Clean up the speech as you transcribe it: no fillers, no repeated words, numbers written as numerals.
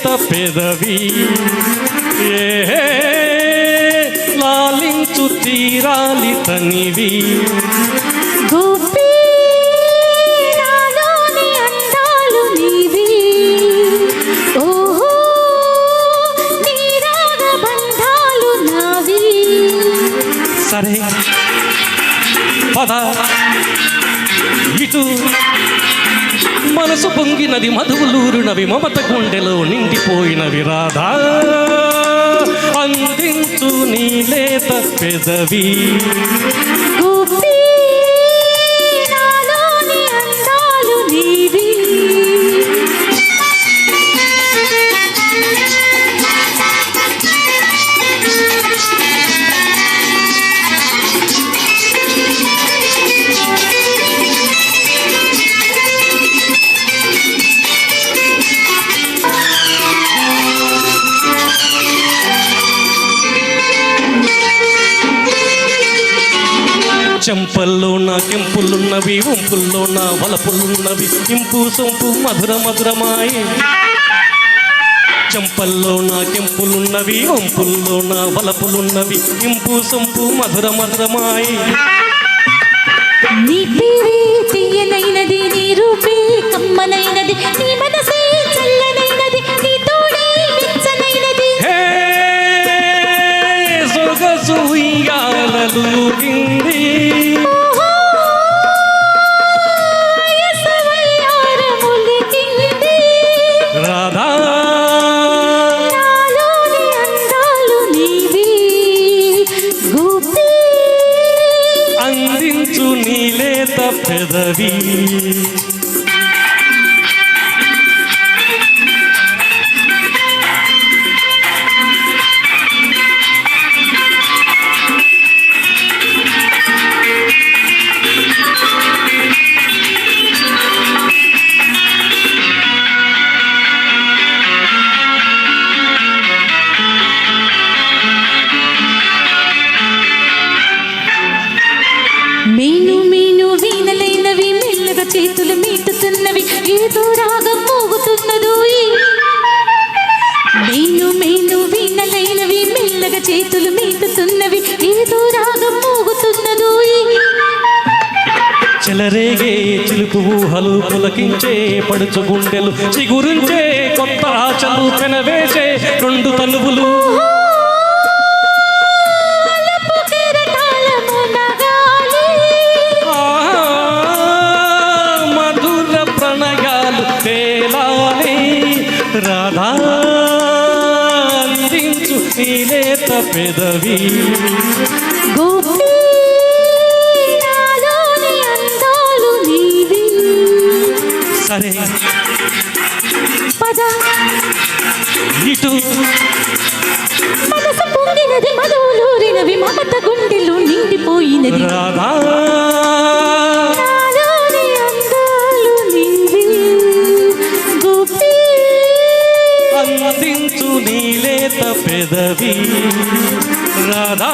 నీలేత పెదవి లాలించు తీరాలి తనివి గోపి నాలోని అందాలు నీవి ఓహో నీ రాగ బంధాలు నావి సరే పద ఇటు మనసు పొంగినది మధువులూరునవి మమత గుండెలో నిండిపోయినవి రాధా అందించు నీలేత పెదవి గోపి నాలోని అందాలు నీవి చెంపల్లో నా కెంపులున్నవి వంపుల్లో నా వలపులున్నవి ఇంపు సొంపు మధుర మధురమాయి చెంపల్లో నా కెంపులున్నవి వంపుల్లో నా వలపులున్నవి ఇంపు సొంపు మధుర మధురమాయి నీ పేరే తీయనైనది నీ రూపే కమ్మనైనది నీ మనసే చల్లనైనది నీ తోడే వెచ్చనైనది సొగసు ఉయ్యాలలుగింది రాధా నాలోని అందాలు నీవి గోపి అందించు నీలేత పెదవి మీను మీను వీణలైనవి మెల్లగా చేతులు మీటుతున్నవి ఏదో రాగం మోగుతున్నదో మీను మీను వీణలైనవి మెల్లగా చేతులు మీటుతున్నవి ఏదో రాగం మోగుతున్నదో చెలరేగే చిలుపు ఊహలు పులకించే పడుచు గుండెలు చిగురించే కొత్త ఆశలు పెనవేసే రెండు తనువులు మధుర ప్రణయాలు తేలాలి రాధా అందించు నీలేత పెదవి గోపి నాలోని అందాలు నీవి సరే పద ఇటు మనసు పొంగినది మధువులూరినవి మమత గుండెలు నిండిపోయినది రాధా నాలోని అందాలు నీవి గోపి అందించు నీలేత పెదవి రాధా